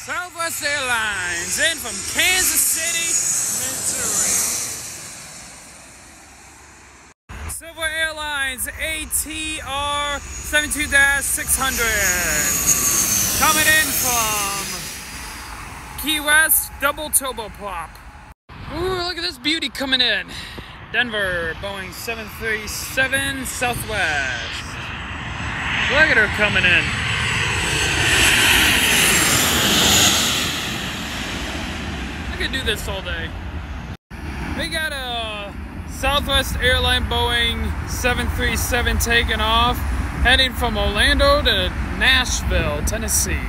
Southwest Airlines in from Kansas City, Missouri. Silver Airlines ATR 72-600 coming in from Key West, double turboprop. Ooh, look at this beauty coming in. Denver, Boeing 737 Southwest. Look at her coming in. I could do this all day. We got a Southwest Airline Boeing 737 taking off, heading from Orlando to Nashville, Tennessee.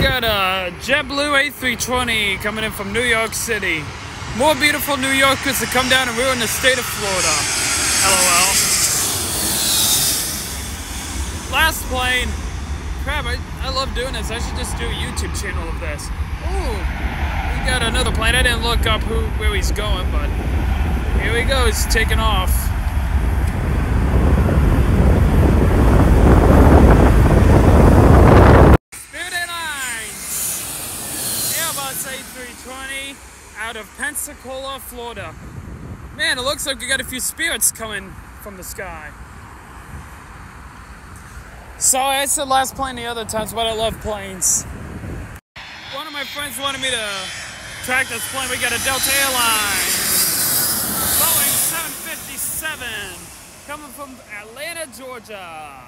Got a JetBlue A320 coming in from New York City. More beautiful New Yorkers to come down and ruin the state of Florida. LOL. Last plane. Crap, I love doing this. I should just do a YouTube channel of this. Ooh, we got another plane. I didn't look up where he's going, but here we go. He's taking off. A320 out of Pensacola, Florida. Man, it looks like we got a few spirits coming from the sky. Sorry, I said last plane the other times, but I love planes. One of my friends wanted me to track this plane. We got a Delta Airlines Boeing 757 coming from Atlanta, Georgia.